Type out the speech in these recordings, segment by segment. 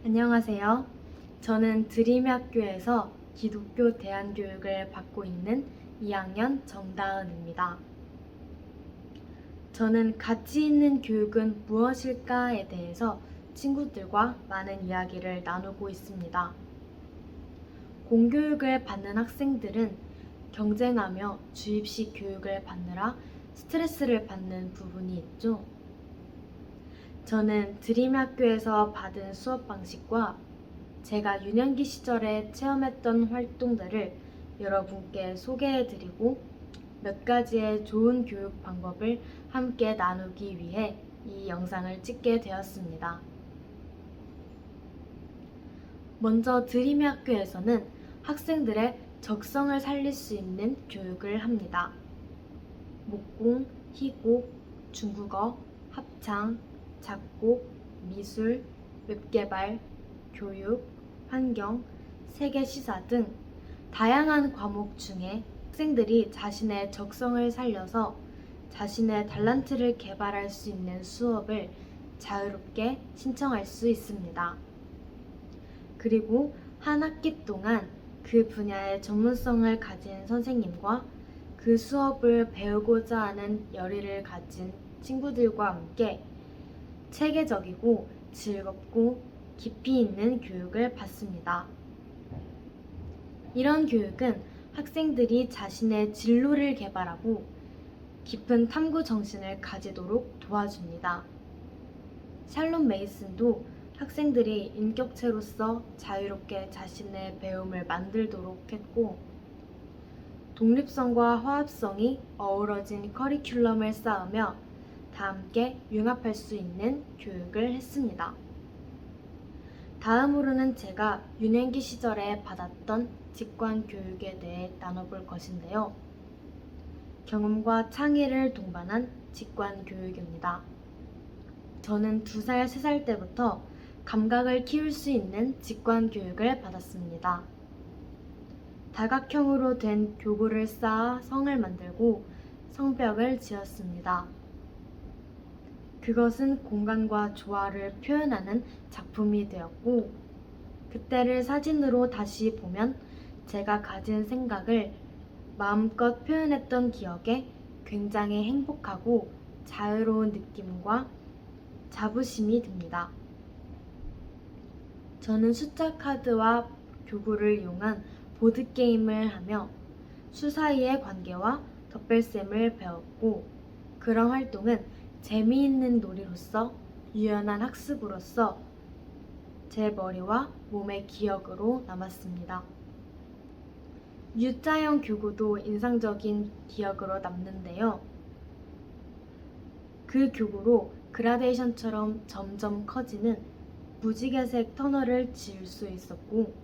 안녕하세요. 저는 드림학교에서 기독교 대안교육을 받고 있는 2학년 정다은입니다. 저는 가치 있는 교육은 무엇일까에 대해서 친구들과 많은 이야기를 나누고 있습니다. 공교육을 받는 학생들은 경쟁하며 주입식 교육을 받느라 스트레스를 받는 부분이 있죠. 저는 드림학교에서 받은 수업 방식과 제가 유년기 시절에 체험했던 활동들을 여러분께 소개해드리고 몇 가지의 좋은 교육 방법을 함께 나누기 위해 이 영상을 찍게 되었습니다. 먼저 드림학교에서는 학생들의 적성을 살릴 수 있는 교육을 합니다. 목공, 희곡, 중국어, 합창, 작곡, 미술, 웹개발, 교육, 환경, 세계 시사 등 다양한 과목 중에 학생들이 자신의 적성을 살려서 자신의 달란트를 개발할 수 있는 수업을 자유롭게 신청할 수 있습니다. 그리고 한 학기 동안 그 분야의 전문성을 가진 선생님과 그 수업을 배우고자 하는 열의를 가진 친구들과 함께 체계적이고 즐겁고 깊이 있는 교육을 받습니다. 이런 교육은 학생들이 자신의 진로를 개발하고 깊은 탐구 정신을 가지도록 도와줍니다. 샬롬 메이슨도 학생들이 인격체로서 자유롭게 자신의 배움을 만들도록 했고, 독립성과 화합성이 어우러진 커리큘럼을 쌓으며 다 함께 융합할 수 있는 교육을 했습니다. 다음으로는 제가 유년기 시절에 받았던 직관 교육에 대해 나눠볼 것인데요. 경험과 창의를 동반한 직관 교육입니다. 저는 2살, 3살 때부터 감각을 키울 수 있는 직관 교육을 받았습니다. 다각형으로 된 교구를 쌓아 성을 만들고 성벽을 지었습니다. 그것은 공간과 조화를 표현하는 작품이 되었고, 그때를 사진으로 다시 보면 제가 가진 생각을 마음껏 표현했던 기억에 굉장히 행복하고 자유로운 느낌과 자부심이 듭니다. 저는 숫자 카드와 교구를 이용한 보드게임을 하며 수 사이의 관계와 덧뺄셈을 배웠고, 그런 활동은 재미있는 놀이로서 유연한 학습으로서 제 머리와 몸의 기억으로 남았습니다. U자형 교구도 인상적인 기억으로 남는데요. 그 교구로 그라데이션처럼 점점 커지는 무지개색 터널을 지을 수 있었고,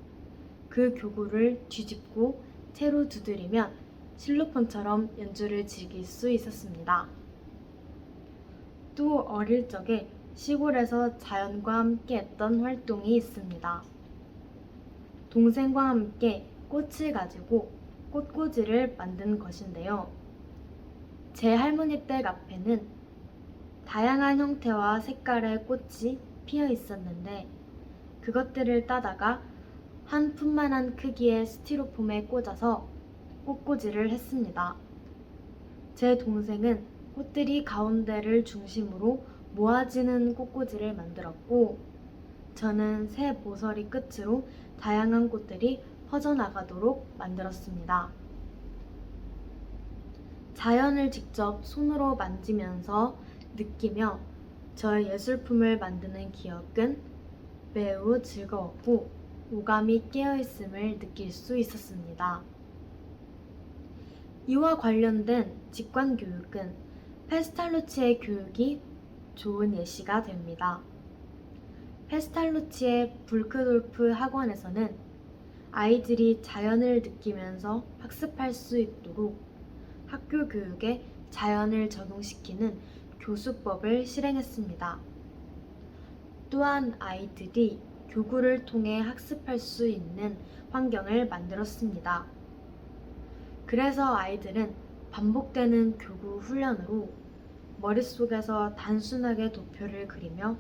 그 교구를 뒤집고 채로 두드리면 실로폰처럼 연주를 즐길 수 있었습니다. 또 어릴 적에 시골에서 자연과 함께 했던 활동이 있습니다. 동생과 함께 꽃을 가지고 꽃꽂이를 만든 것인데요. 제 할머니 댁 앞에는 다양한 형태와 색깔의 꽃이 피어 있었는데, 그것들을 따다가 한 푼만한 크기의 스티로폼에 꽂아서 꽃꽂이를 했습니다. 제 동생은 꽃들이 가운데를 중심으로 모아지는 꽃꽂이를 만들었고, 저는 새 모서리 끝으로 다양한 꽃들이 퍼져나가도록 만들었습니다. 자연을 직접 손으로 만지면서 느끼며 저의 예술품을 만드는 기억은 매우 즐거웠고 오감이 깨어있음을 느낄 수 있었습니다. 이와 관련된 직관교육은 페스탈루치의 교육이 좋은 예시가 됩니다. 페스탈루치의 불크돌프 학원에서는 아이들이 자연을 느끼면서 학습할 수 있도록 학교 교육에 자연을 적용시키는 교수법을 실행했습니다. 또한 아이들이 교구를 통해 학습할 수 있는 환경을 만들었습니다. 그래서 아이들은 반복되는 교구 훈련으로 머릿속에서 단순하게 도표를 그리며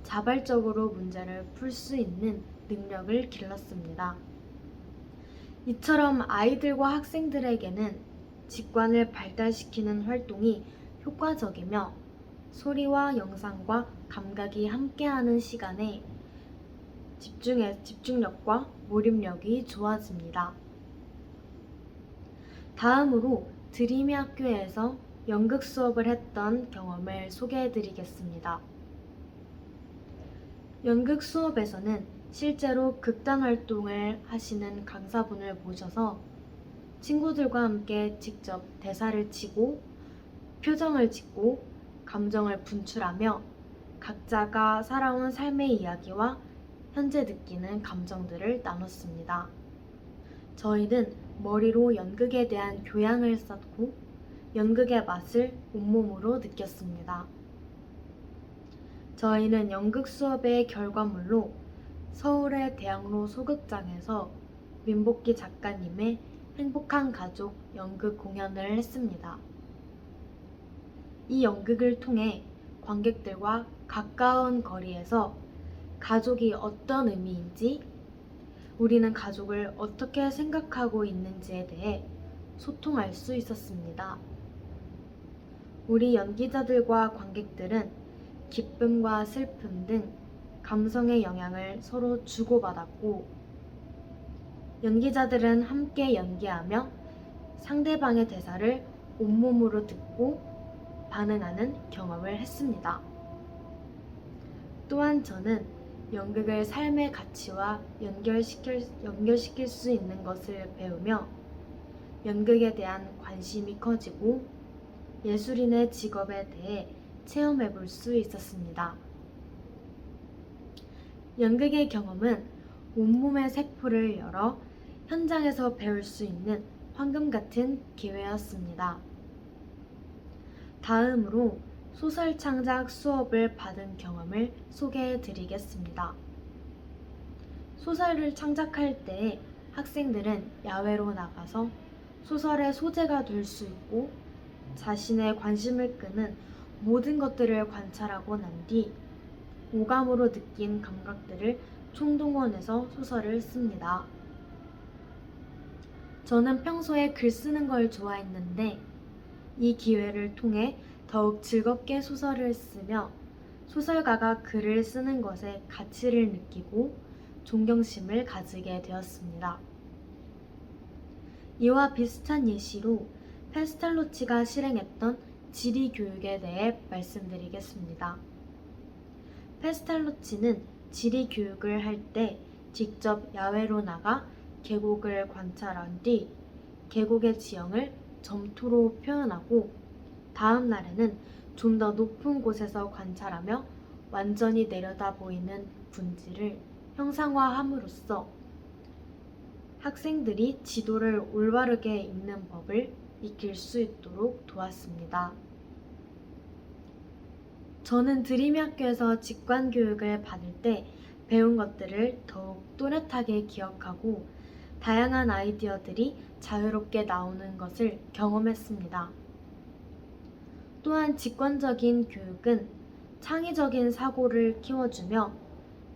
자발적으로 문제를 풀 수 있는 능력을 길렀습니다. 이처럼 아이들과 학생들에게는 직관을 발달시키는 활동이 효과적이며 소리와 영상과 감각이 함께하는 시간에 집중력과 몰입력이 좋아집니다. 다음으로 드림이 학교에서 연극 수업을 했던 경험을 소개해 드리겠습니다. 연극 수업에서는 실제로 극단 활동을 하시는 강사분을 모셔서 친구들과 함께 직접 대사를 치고 표정을 짓고 감정을 분출하며 각자가 살아온 삶의 이야기와 현재 느끼는 감정들을 나눴습니다. 저희는 머리로 연극에 대한 교양을 쌓고 연극의 맛을 온몸으로 느꼈습니다. 저희는 연극 수업의 결과물로 서울의 대학로 소극장에서 민복기 작가님의 행복한 가족 연극 공연을 했습니다. 이 연극을 통해 관객들과 가까운 거리에서 가족이 어떤 의미인지, 우리는 가족을 어떻게 생각하고 있는지에 대해 소통할 수 있었습니다. 우리 연기자들과 관객들은 기쁨과 슬픔 등 감성의 영향을 서로 주고받았고, 연기자들은 함께 연기하며 상대방의 대사를 온몸으로 듣고 반응하는 경험을 했습니다. 또한 저는 연극을 삶의 가치와 연결시킬 수 있는 것을 배우며 연극에 대한 관심이 커지고 예술인의 직업에 대해 체험해 볼 수 있었습니다. 연극의 경험은 온몸의 세포를 열어 현장에서 배울 수 있는 황금 같은 기회였습니다. 다음으로 소설 창작 수업을 받은 경험을 소개해 드리겠습니다. 소설을 창작할 때 학생들은 야외로 나가서 소설의 소재가 될 수 있고 자신의 관심을 끄는 모든 것들을 관찰하고 난 뒤 오감으로 느낀 감각들을 총동원해서 소설을 씁니다. 저는 평소에 글 쓰는 걸 좋아했는데 이 기회를 통해 더욱 즐겁게 소설을 쓰며 소설가가 글을 쓰는 것에 가치를 느끼고 존경심을 가지게 되었습니다. 이와 비슷한 예시로 페스탈로치가 실행했던 지리 교육에 대해 말씀드리겠습니다. 페스탈로치는 지리 교육을 할 때 직접 야외로 나가 계곡을 관찰한 뒤 계곡의 지형을 점토로 표현하고 다음 날에는 좀 더 높은 곳에서 관찰하며 완전히 내려다 보이는 분지를 형상화함으로써 학생들이 지도를 올바르게 읽는 법을 익힐 수 있도록 도왔습니다. 저는 드림이 학교에서 직관 교육을 받을 때 배운 것들을 더욱 또렷하게 기억하고 다양한 아이디어들이 자유롭게 나오는 것을 경험했습니다. 또한 직관적인 교육은 창의적인 사고를 키워주며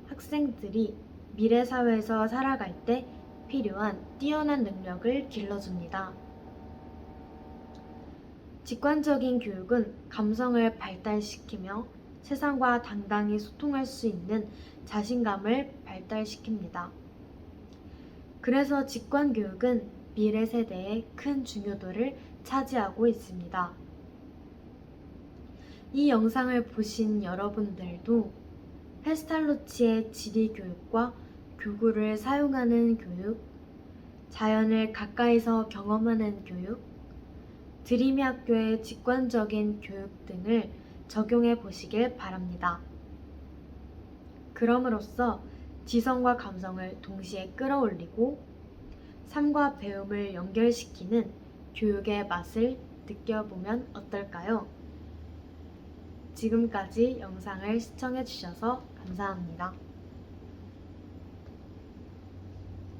학생들이 미래 사회에서 살아갈 때 필요한 뛰어난 능력을 길러줍니다. 직관적인 교육은 감성을 발달시키며 세상과 당당히 소통할 수 있는 자신감을 발달시킵니다. 그래서 직관 교육은 미래 세대에 큰 중요도를 차지하고 있습니다. 이 영상을 보신 여러분들도 페스탈로치의 지리 교육과 교구를 사용하는 교육, 자연을 가까이서 경험하는 교육, 드림이 학교의 직관적인 교육 등을 적용해 보시길 바랍니다. 그럼으로써 지성과 감성을 동시에 끌어올리고 삶과 배움을 연결시키는 교육의 맛을 느껴보면 어떨까요? 지금까지 영상을 시청해 주셔서 감사합니다.